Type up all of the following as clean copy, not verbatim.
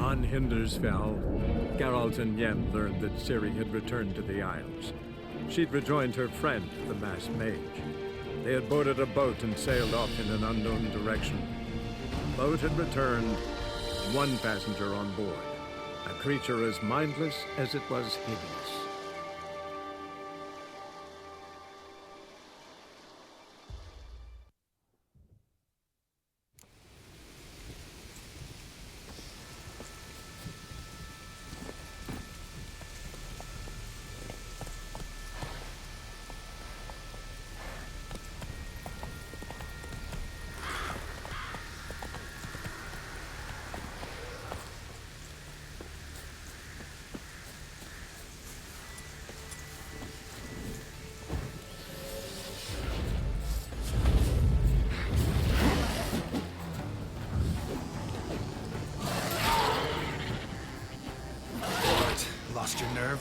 On Hindersfell, Geralt and Yen learned that Ciri had returned to the Isles. She'd rejoined her friend, the masked mage. They had boarded a boat and sailed off in an unknown direction. The boat had returned, one passenger on board, a creature as mindless as it was hideous. Lost your nerve?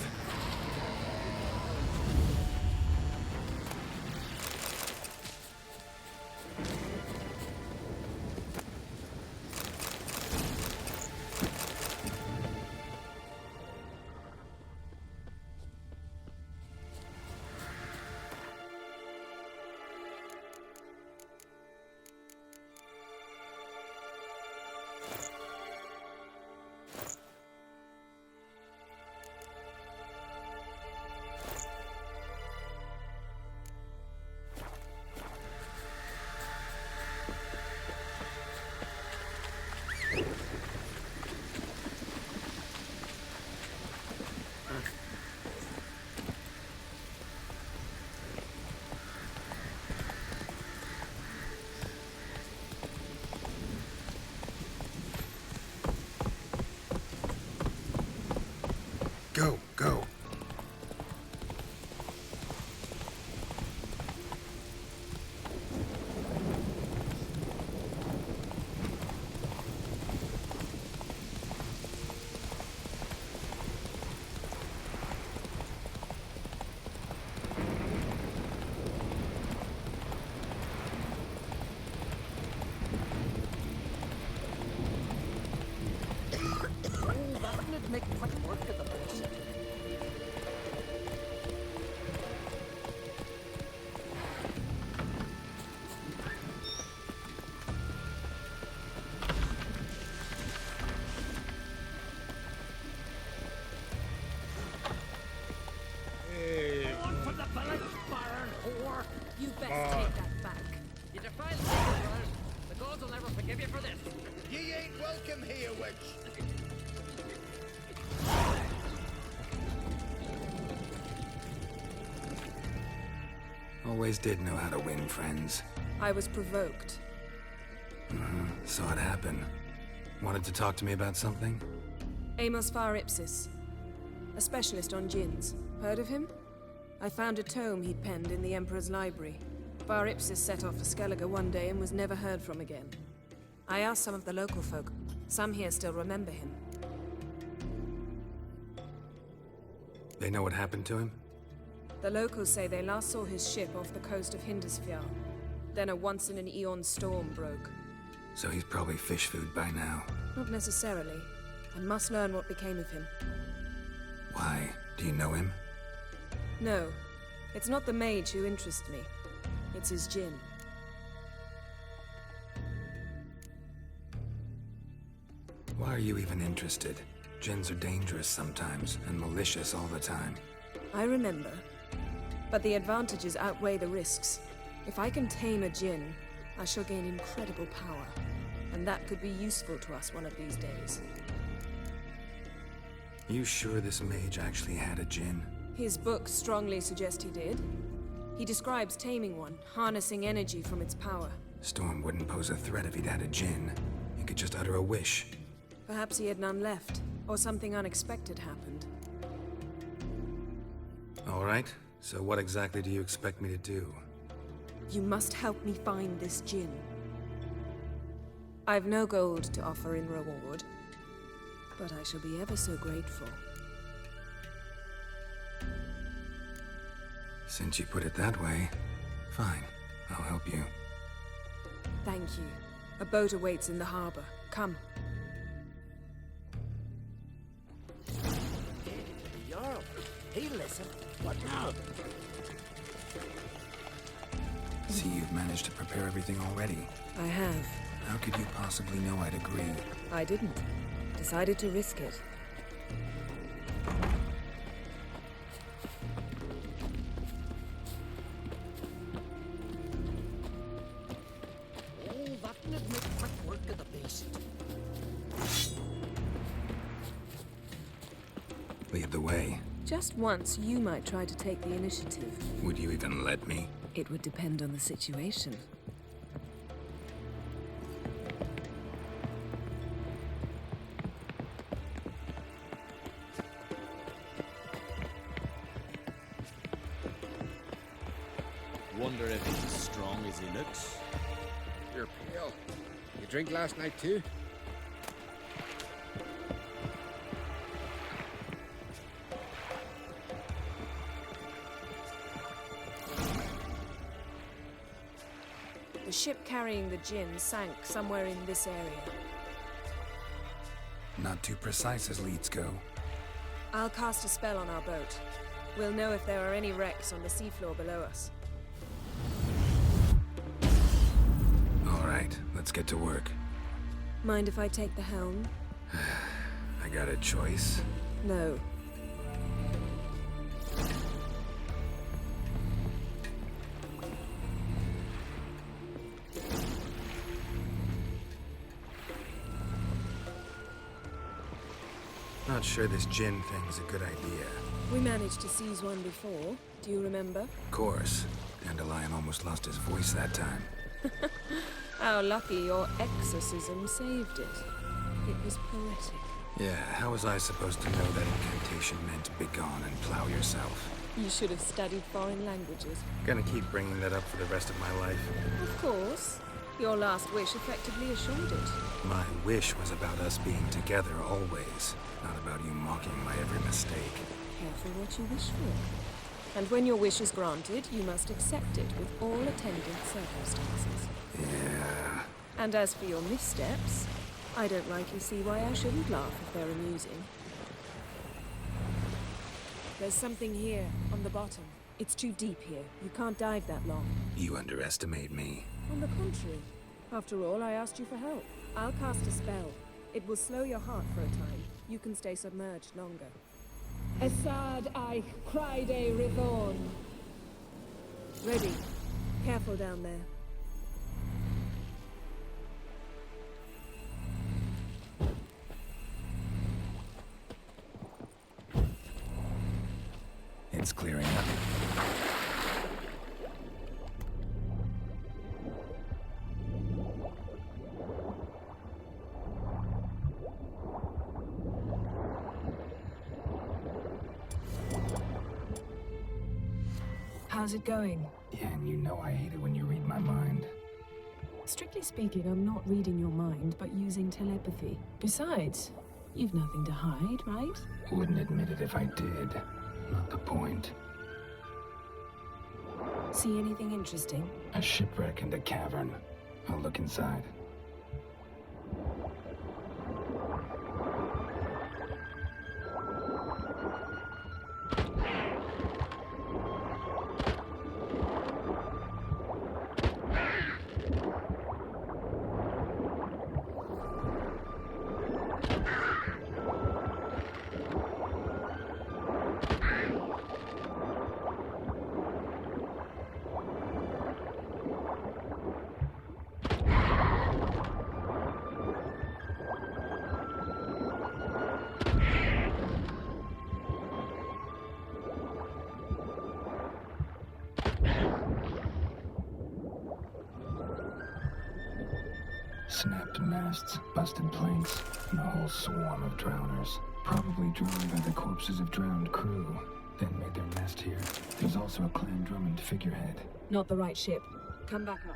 Go, go. You best take that back. You defiled the brothers. The gods will never forgive you for this. Ye ain't welcome here, witch. Always did know how to win friends. I was provoked. Saw it happen. Wanted to talk to me about something? Amos Var Ipsis, a specialist on djinns. Heard of him? I found a tome he'd penned in the Emperor's library. Var Ipsis set off for Skellige one day and was never heard from again. I asked some of the local folk. Some here still remember him. They know what happened to him? The locals say they last saw his ship off the coast of Hindersfjall. Then a once-in-an-eon storm broke. So he's probably fish food by now. Not necessarily. I must learn what became of him. Why? Do you know him? No. It's not the mage who interests me. It's his djinn. Why are you even interested? Djinns are dangerous sometimes, and malicious all the time. I remember. But the advantages outweigh the risks. If I can tame a djinn, I shall gain incredible power. And that could be useful to us one of these days. You sure this mage actually had a djinn? His books strongly suggest he did. He describes taming one, harnessing energy from its power. Storm wouldn't pose a threat if he'd had a djinn. He could just utter a wish. Perhaps he had none left, or something unexpected happened. All right, so what exactly do you expect me to do? You must help me find this djinn. I've no gold to offer in reward, but I shall be ever so grateful. Since you put it that way, fine. I'll help you. Thank you. A boat awaits in the harbor. Come. He'll listen. What now? See, you've managed to prepare everything already. I have. How could you possibly know I'd agree? I didn't. Decided to risk it. Oh, that'd make quick work of the beast. Lead the way. Just once, you might try to take the initiative. Would you even let me? It would depend on the situation. Wonder if he's as strong as he looks. You're pale. You drink last night too? The ship carrying the gin sank somewhere in this area. Not too precise as leads go. I'll cast a spell on our boat. We'll know if there are any wrecks on the seafloor below us. All right, let's get to work. Mind if I take the helm? I got a choice. No. Not sure this gin thing's a good idea. We managed to seize one before. Do you remember? Of course. Dandelion almost lost his voice that time. How lucky your exorcism saved it. It was poetic. Yeah, how was I supposed to know that incantation meant begone and plow yourself? You should have studied foreign languages. Gonna keep bringing that up for the rest of my life. Of course. Your last wish effectively assured it. My wish was about us being together always, not about you mocking my every mistake. Careful what you wish for. And when your wish is granted, you must accept it with all attendant circumstances. Yeah. And as for your missteps, I don't rightly see why I shouldn't laugh if they're amusing. There's something here, on the bottom. It's too deep here. You can't dive that long. You underestimate me. On the contrary. After all, I asked you for help. I'll cast a spell. It will slow your heart for a time. You can stay submerged longer. Esad I Criede Rithorn. Ready. Careful down there. It's clearing up. How's it going? Yeah, and you know I hate it when you read my mind. Strictly speaking, I'm not reading your mind, but using telepathy. Besides, you've nothing to hide, right? Wouldn't admit it if I did. Not the point. See anything interesting? A shipwreck and a cavern. I'll look inside. Snapped masts, busted planks, and a whole swarm of drowners. Probably drawn by the corpses of drowned crew. Then made their nest here. There's also a Clan Drummond figurehead. Not the right ship. Come back up.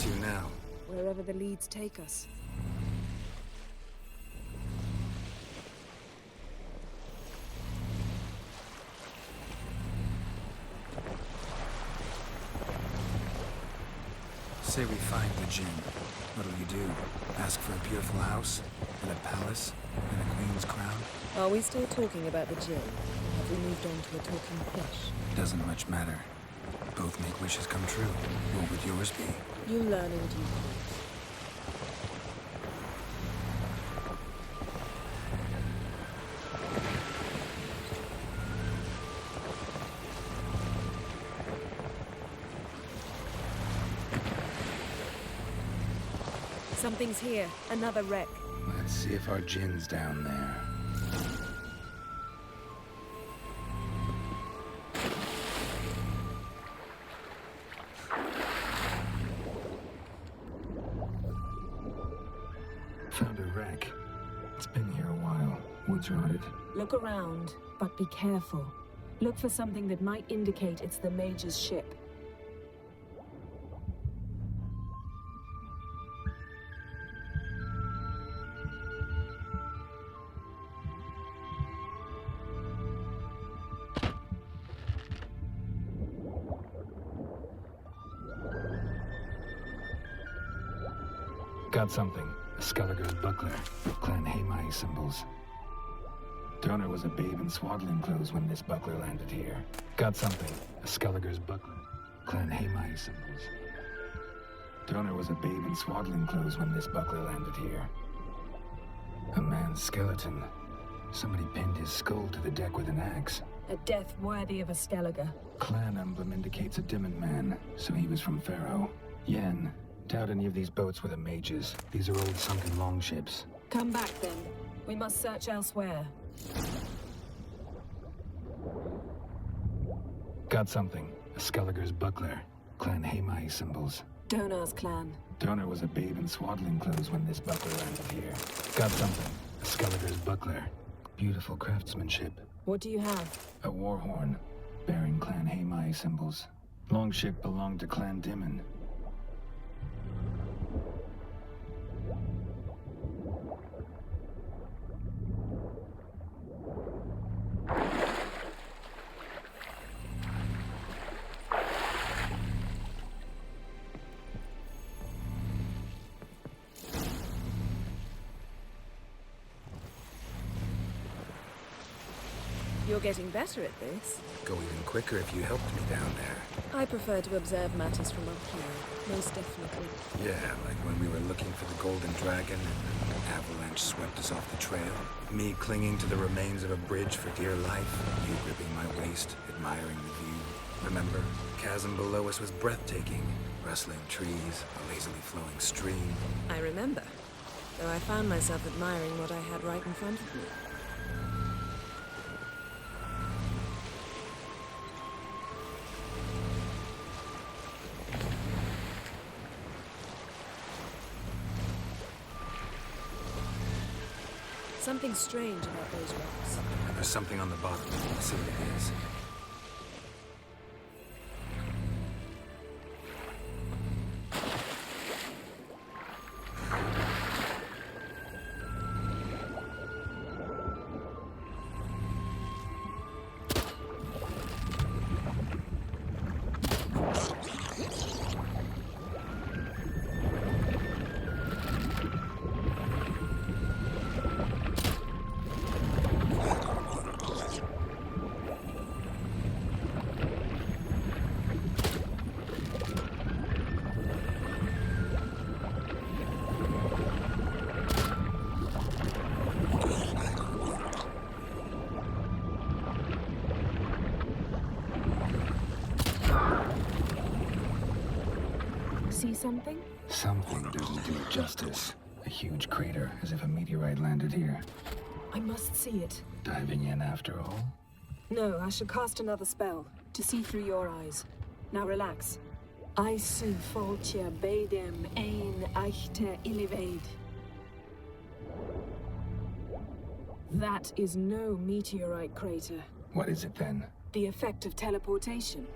to now? Wherever the leads take us. Say we find the Jinn. What'll you do? Ask for a beautiful house? And a palace? And a queen's crown? Are we still talking about the Jill? Have we moved on to a talking fish? Doesn't much matter. Both make wishes come true. What would yours be? You learn in due course. Something's here. Another wreck. Let's see if our Jinn's down there. Found a wreck. It's been here a while. Woods rotted. Look around, but be careful. Look for something that might indicate it's the Mage's ship. Got something. A Skelliger's buckler. Clan Hamai symbols. Donor was a babe in swaddling clothes when this buckler landed here. Got something. A Skelliger's buckler. Clan Hamai symbols. Donor was a babe in swaddling clothes when this buckler landed here. A man's skeleton. Somebody pinned his skull to the deck with an axe. A death worthy of a Skelliger. Clan emblem indicates a Dimon man, so he was from Pharaoh. Yen. Doubt any of these boats were the mages. These are old sunken longships. Come back then. We must search elsewhere. Got something. A Skelliger's buckler. Clan Hamai symbols. Donar's clan. Donor was a babe in swaddling clothes when this buckler landed here. Got something. A Skelliger's buckler. Beautiful craftsmanship. What do you have? A war horn. Bearing Clan Hamai symbols. Longship belonged to Clan Dimon. You're getting better at this. Go even quicker if you helped me down there. I prefer to observe matters from up here, most definitely. Yeah, like when we were looking for the Golden Dragon and an avalanche swept us off the trail. Me clinging to the remains of a bridge for dear life. You gripping my waist, admiring the view. Remember, chasm below us was breathtaking. Rustling trees, a lazily flowing stream. I remember, though I found myself admiring what I had right in front of me. Something strange about those rocks. And there's something on the bottom. Let's see what it is. See something? Something doesn't do it justice. A huge crater, as if a meteorite landed here. I must see it. Diving in after all? No, I shall cast another spell, to see through your eyes. Now relax. Aisu foltia beidem ein eichte illivaid. That is no meteorite crater. What is it then? The effect of teleportation.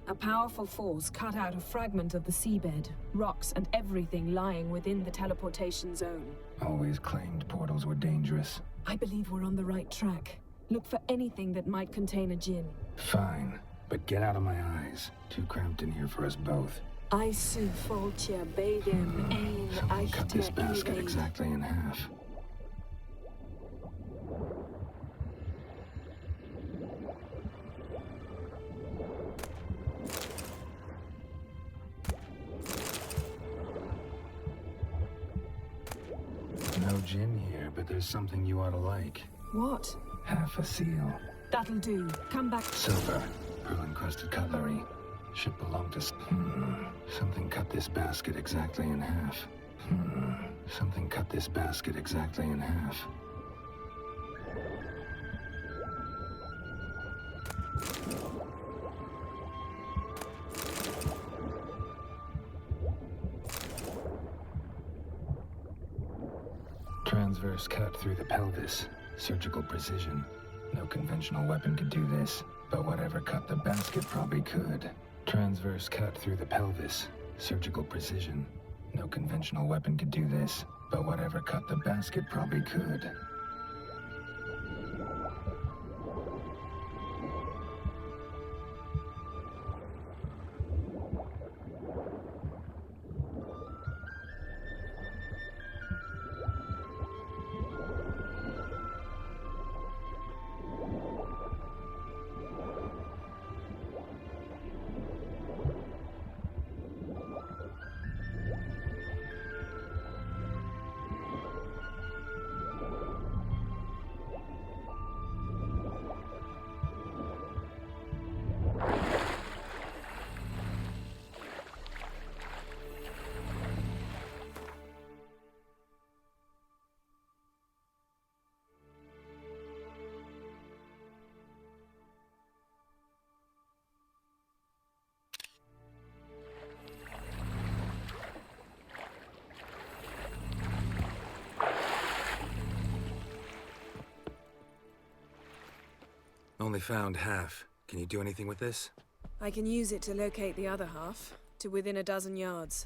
A powerful force cut out a fragment of the seabed, rocks and everything lying within the teleportation zone. Always claimed portals were dangerous. I believe we're on the right track. Look for anything that might contain a djinn. Fine, but get out of my eyes. Too cramped in here for us both. Isu foltia bedem ein Someone cut this achte basket ire. exactly in half. No gin here, but there's something you ought to like. What? Half a seal. That'll do. Come back. Silver. Pearl-encrusted cutlery. Should belong to... Something cut this basket exactly in half. Something cut this basket exactly in half. Transverse cut through the pelvis. Surgical precision. No conventional weapon could do this, but whatever cut the basket probably could. Transverse cut through the pelvis. Surgical precision. No conventional weapon could do this, but whatever cut the basket probably could. Only found half. Can you do anything with this? I can use it to locate the other half, to within a dozen yards.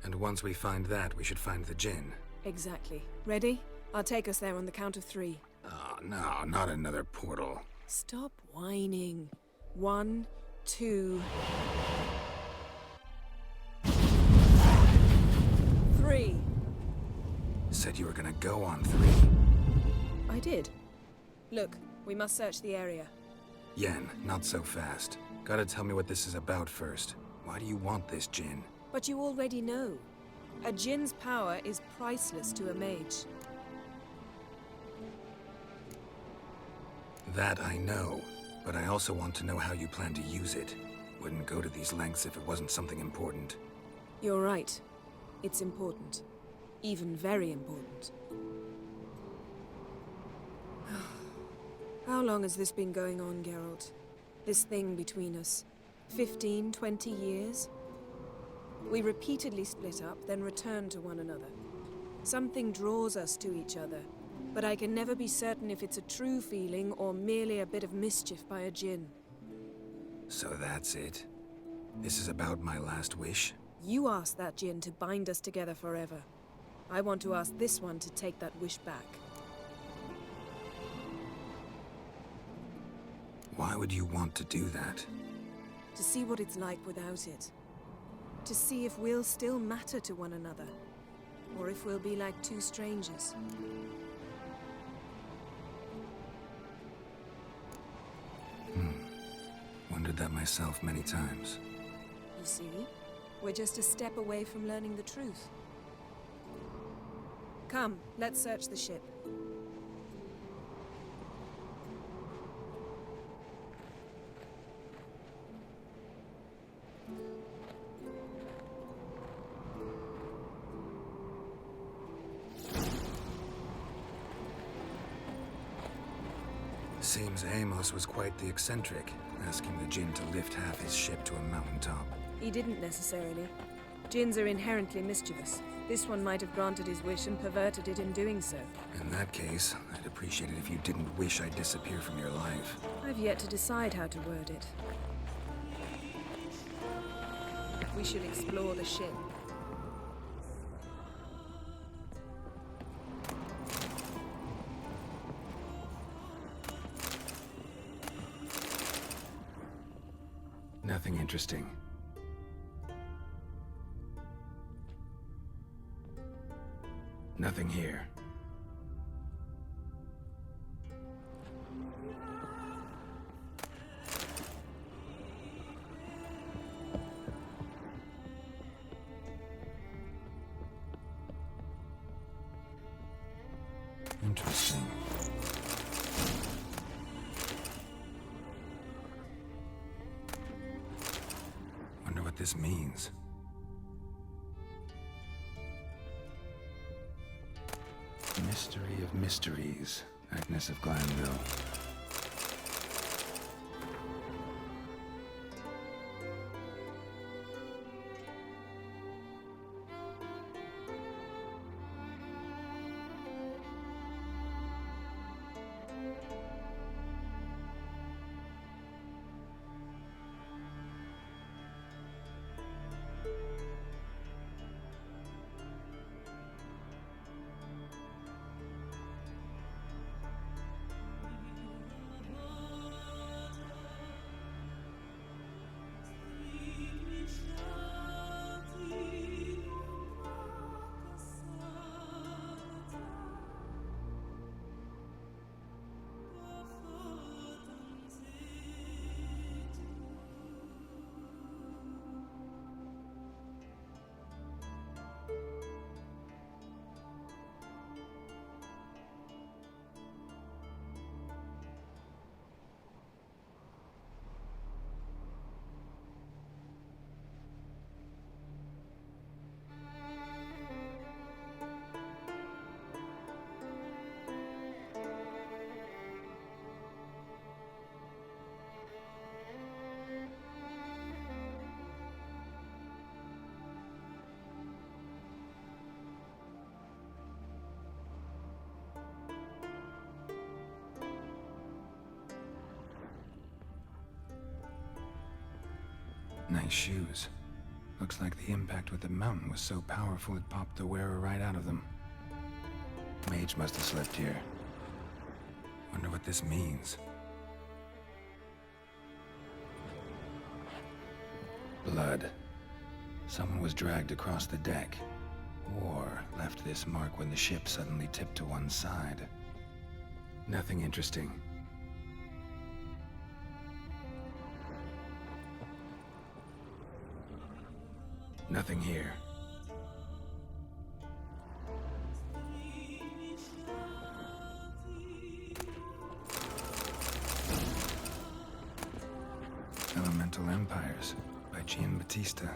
And once we find that, we should find the djinn. Exactly. Ready? I'll take us there on the count of 3. Oh, no, not another portal. Stop whining. 1, 2... 3. Said you were gonna go on 3. I did. Look, we must search the area. Yen, not so fast. Gotta tell me what this is about first. Why do you want this djinn? But you already know. A djinn's power is priceless to a mage. That I know, but I also want to know how you plan to use it. Wouldn't go to these lengths if it wasn't something important. You're right. It's important. Even very important. How long has this been going on, Geralt? This thing between us? 15, 20 years? We repeatedly split up, then return to one another. Something draws us to each other, but I can never be certain if it's a true feeling or merely a bit of mischief by a djinn. So that's it? This is about my last wish? You asked that djinn to bind us together forever. I want to ask this one to take that wish back. Why would you want to do that? To see what it's like without it. To see if we'll still matter to one another. Or if we'll be like two strangers. Wondered that myself many times. You see? We're just a step away from learning the truth. Come, let's search the ship. Seems Amos was quite the eccentric, asking the djinn to lift half his ship to a mountaintop. He didn't necessarily. Djinns are inherently mischievous. This one might have granted his wish and perverted it in doing so. In that case, I'd appreciate it if you didn't wish I'd disappear from your life. I've yet to decide how to word it. We should explore the ship. Nothing interesting. Nothing here. Interesting. Wonder what this means. Mystery of mysteries, Agnes of Glanville. Nice shoes. Looks like the impact with the mountain was so powerful it popped the wearer right out of them. Mage must have slept here. Wonder what this means. Blood. Someone was dragged across the deck. Or left this mark when the ship suddenly tipped to one side. Nothing interesting. Nothing here. Elemental Empires by Giambattista.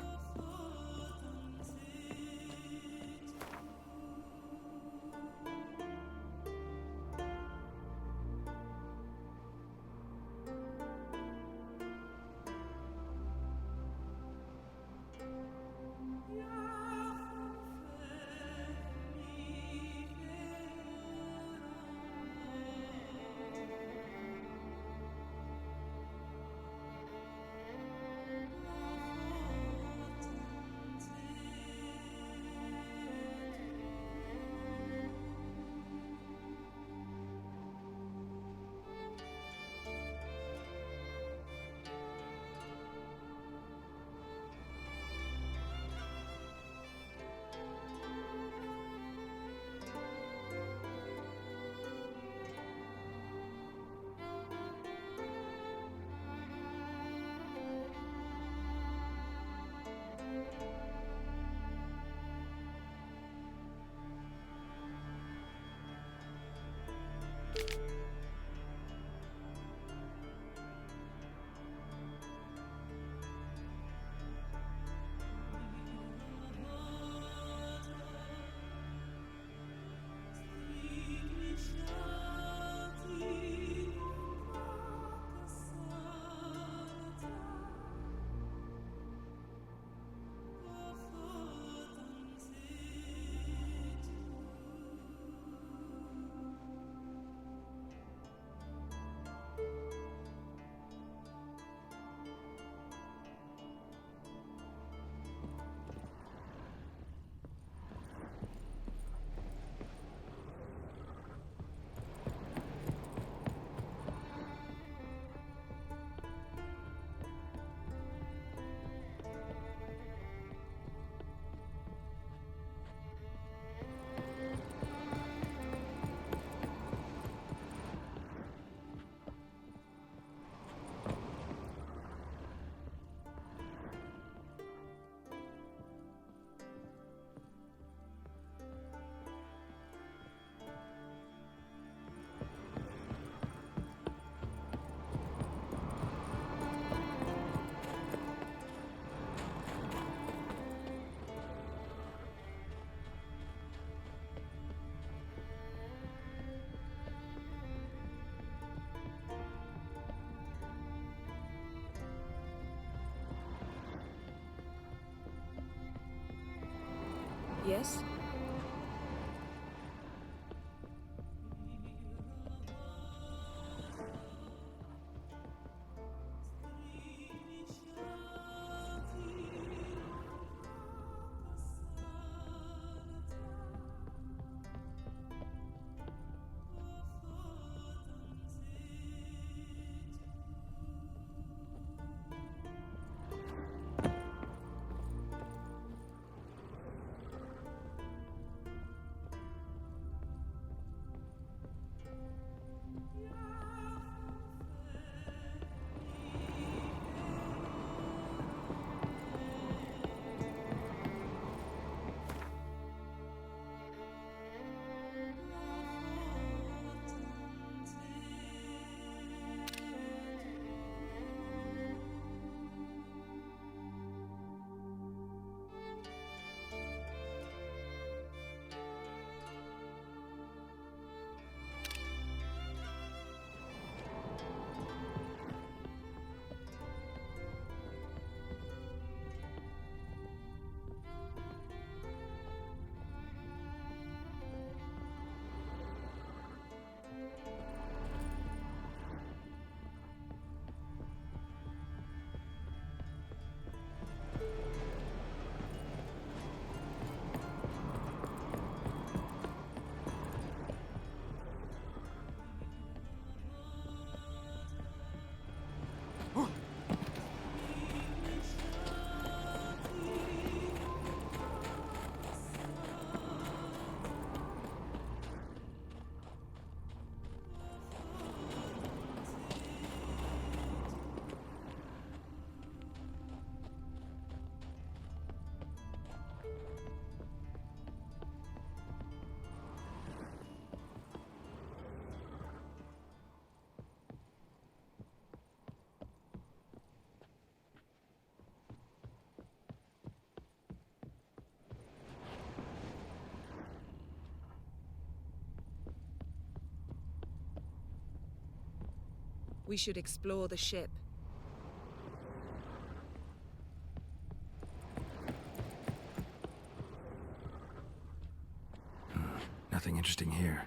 Yes? We should explore the ship. Nothing interesting here.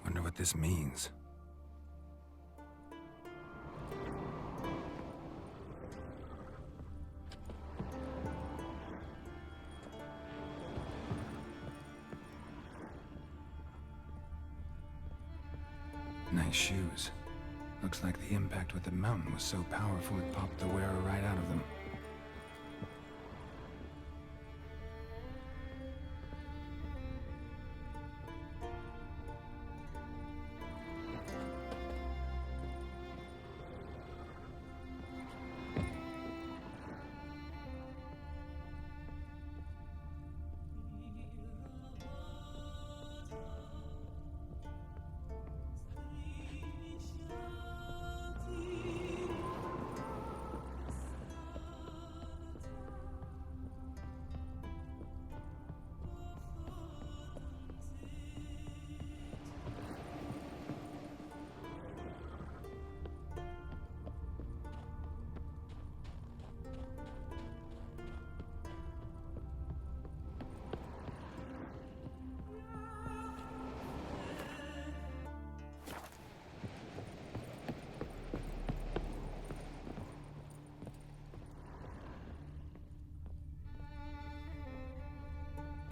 Wonder what this means. Nice shoes. Looks like the impact with the mountain was so powerful it popped the wearer right out of them.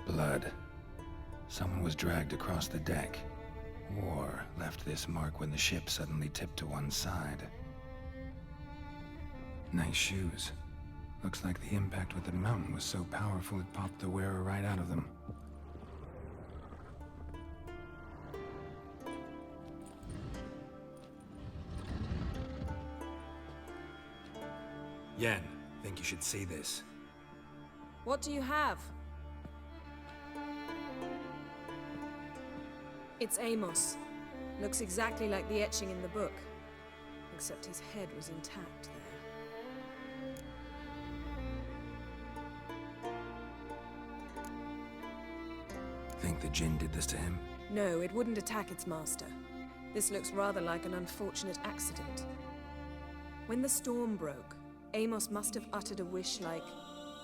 Blood. Someone was dragged across the deck. War left this mark when the ship suddenly tipped to one side. Nice shoes. Looks like the impact with the mountain was so powerful it popped the wearer right out of them. Yen, think you should see this. What do you have? It's Amos. Looks exactly like the etching in the book. Except his head was intact there. Think the Jinn did this to him? No, it wouldn't attack its master. This looks rather like an unfortunate accident. When the storm broke, Amos must have uttered a wish like,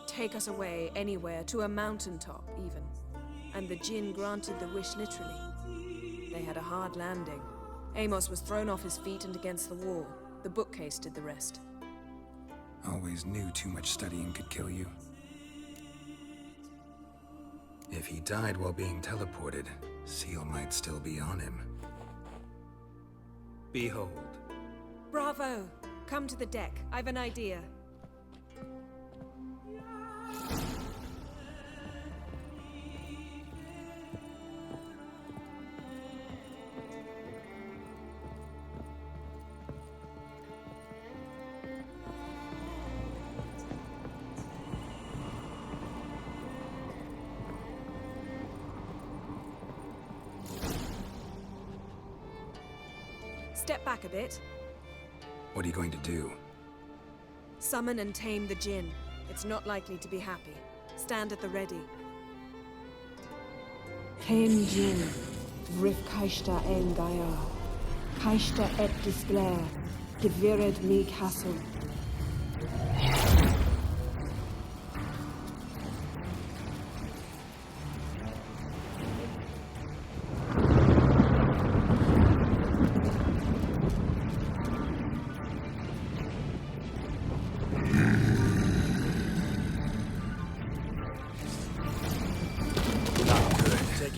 "Take us away, anywhere, to a mountaintop, even." And the Jinn granted the wish literally. They had a hard landing. Amos was thrown off his feet and against the wall. The bookcase did the rest. Always knew too much studying could kill you. If he died while being teleported, Seal might still be on him. Behold. Bravo! Come to the deck. I've an idea. Step back a bit. What are you going to do? Summon and tame the Jinn. It's not likely to be happy. Stand at the ready. Tame Jinn, Vrif Kaishta en Gaia, Kaishta et Displair, Devired me Castle.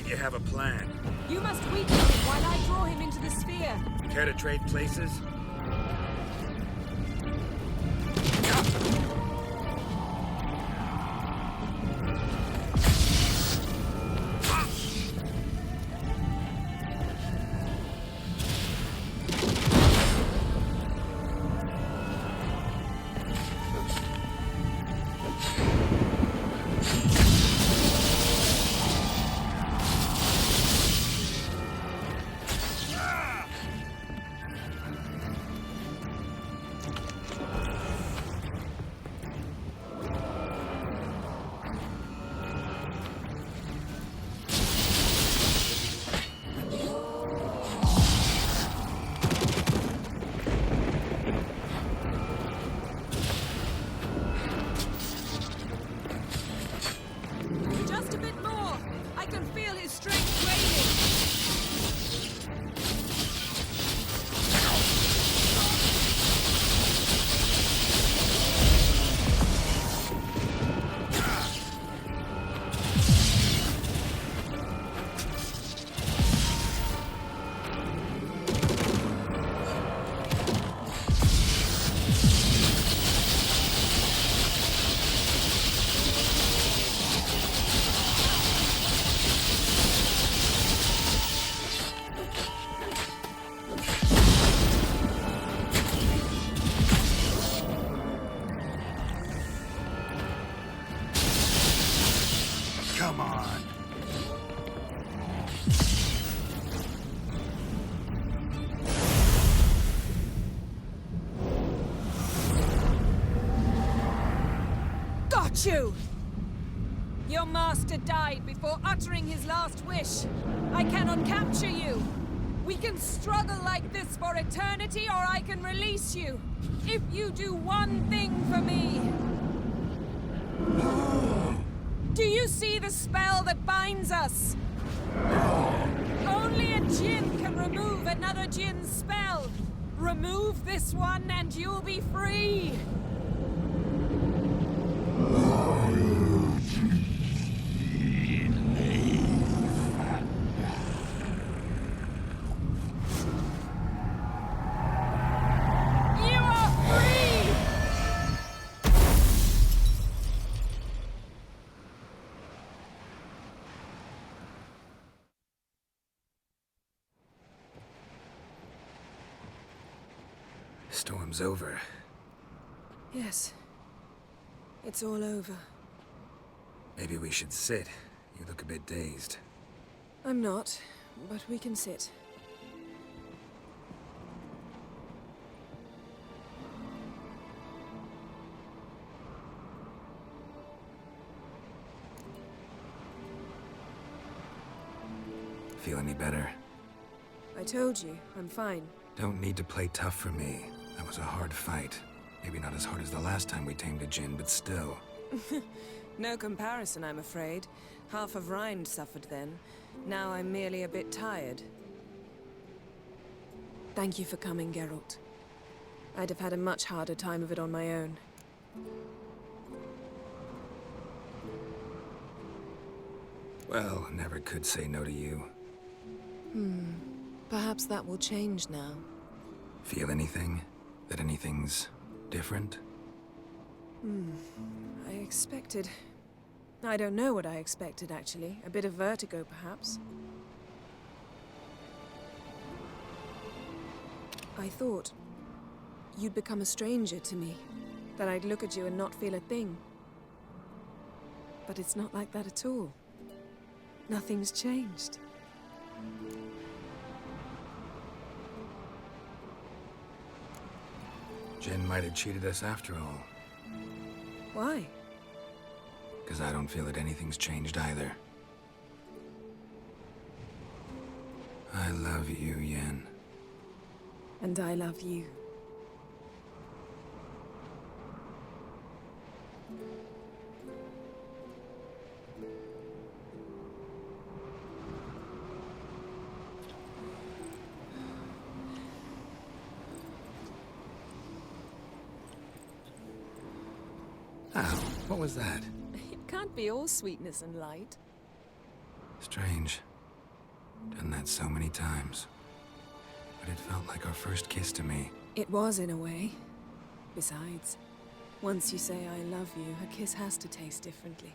You have a plan. You must weaken him while I draw him into the sphere. Care to trade places? Come on. Got you! Your master died before uttering his last wish. I cannot capture you. We can struggle like this for eternity, or I can release you. If you do one thing for me. Do you see the spell that binds us? Only a Jinn can remove another Jinn's spell. Remove this one and you'll be free. Storm's over. Yes. It's all over. Maybe we should sit. You look a bit dazed. I'm not, but we can sit. Feel any better? I told you, I'm fine. Don't need to play tough for me. That was a hard fight. Maybe not as hard as the last time we tamed a djinn, but still. No comparison, I'm afraid. Half of Rind suffered then. Now I'm merely a bit tired. Thank you for coming, Geralt. I'd have had a much harder time of it on my own. Well, never could say no to you. Perhaps that will change now. Feel anything? That anything's different? I expected... I don't know what I expected, actually. A bit of vertigo, perhaps. I thought you'd become a stranger to me. That I'd look at you and not feel a thing. But it's not like that at all. Nothing's changed. Jinn might have cheated us after all. Why? Because I don't feel that anything's changed either. I love you, Yen. And I love you. Ow, what was that? It can't be all sweetness and light. Strange. Done that so many times. But it felt like our first kiss to me. It was, in a way. Besides, once you say I love you, a kiss has to taste differently.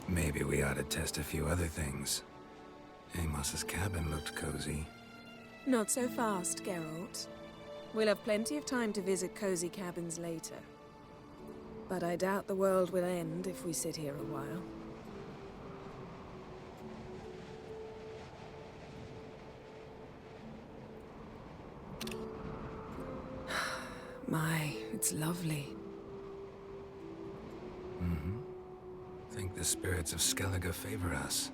Maybe we ought to test a few other things. Amos's cabin looked cozy. Not so fast, Geralt. We'll have plenty of time to visit cozy cabins later. But I doubt the world will end if we sit here a while. My, it's lovely. Think the spirits of Skellige favor us.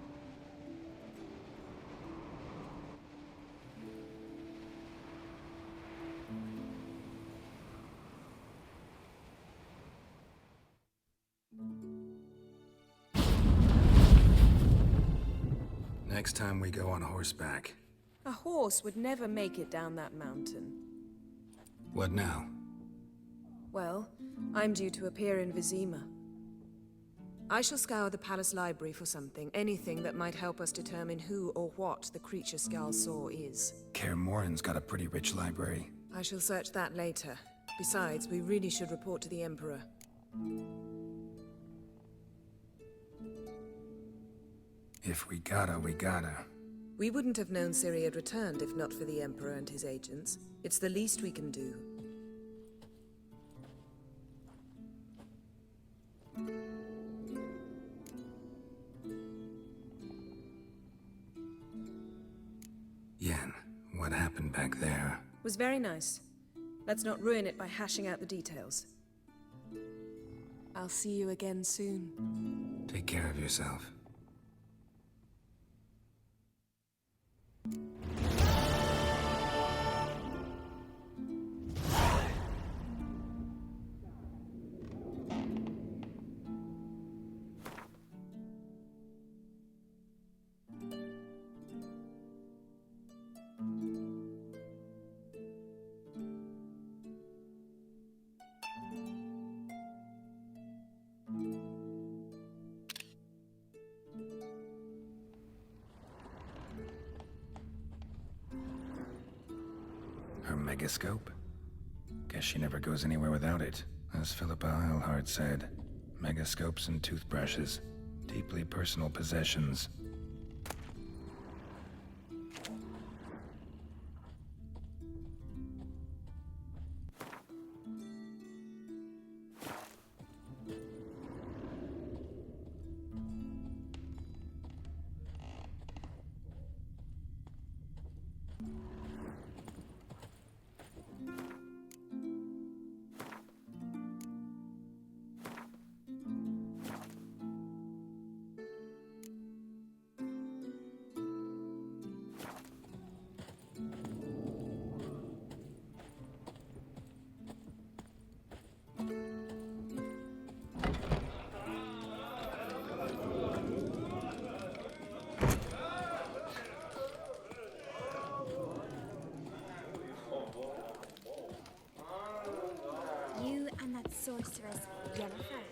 Next time we go on horseback. A horse would never make it down that mountain. What now? Well, I'm due to appear in Vizima. I shall scour the palace library for something, anything that might help us determine who or what the creature Skal saw is. Kaer Morhen's got a pretty rich library. I shall search that later. Besides, we really should report to the Emperor. If we gotta, we gotta. We wouldn't have known Ciri had returned if not for the Emperor and his agents. It's the least we can do. Yen, what happened back there? Was very nice. Let's not ruin it by hashing out the details. I'll see you again soon. Take care of yourself. Her megascope? Guess she never goes anywhere without it. As Philippa Eilhart said, megascopes and toothbrushes. Deeply personal possessions. Mistress Jennifer.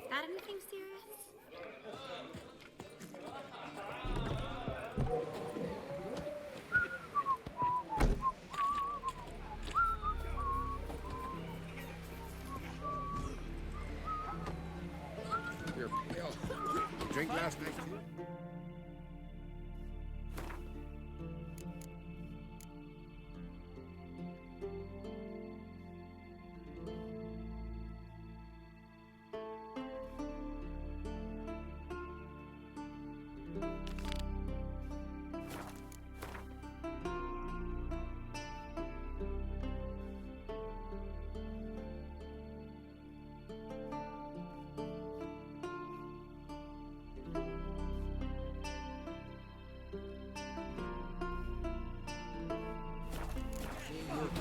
Got anything serious? You're pale. You drink last night too?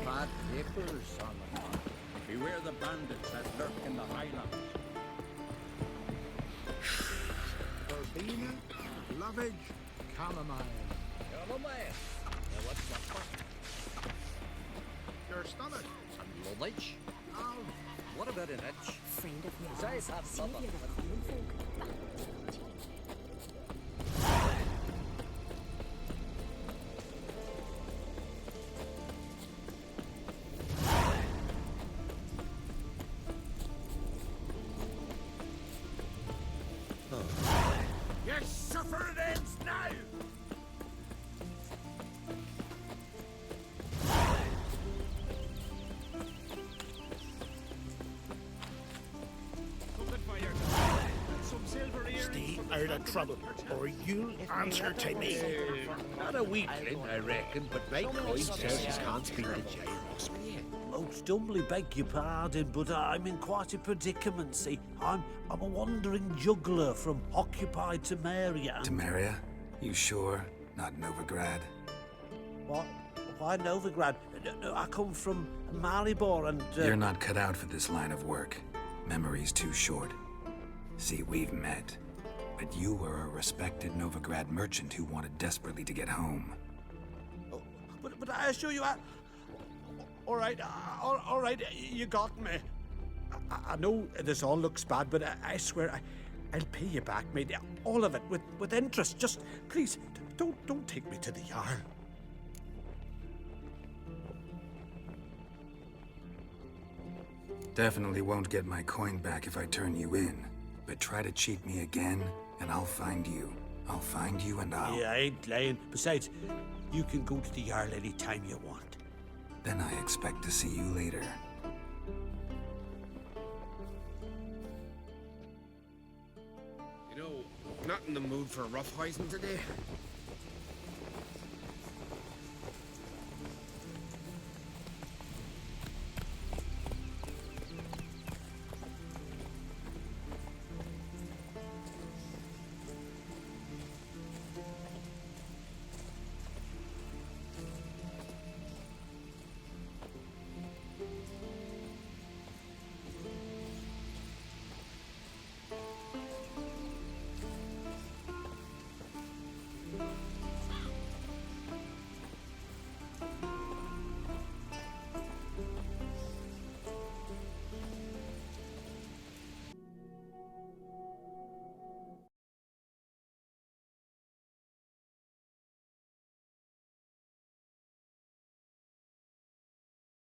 Bad papers, son. Beware the bandits that lurk in the highlands. Verbena, lovage, chamomile. Chamomile? Now what's that for? Your stomach. And luggage? Oh, What about an itch? Friend of yours. Besides, have See if blubber. you're the common folk. Your suffering ends now! Stay out of trouble, or you'll answer to me. Not a weakling, I reckon, but my coin says he can't speak to James. Most humbly beg your pardon, but I'm in quite a predicament, see. I'm a wandering juggler from occupied Temeria. Temeria? You sure? Not Novigrad? What? Why Novigrad? No, I come from Maribor and... You're not cut out for this line of work. Memory's too short. See, we've met. But you were a respected Novigrad merchant who wanted desperately to get home. Oh, but I assure you, all right, you got me. I know this all looks bad, but I swear I'll pay you back, mate. All of it, with interest. Just, please, don't take me to the Jarl. Definitely won't get my coin back if I turn you in. But try to cheat me again, and I'll find you. I'll find you and I'll... Yeah, I ain't lying. Besides, you can go to the Jarl any time you want. Then I expect to see you later. you know, not in the mood for roughhousing today.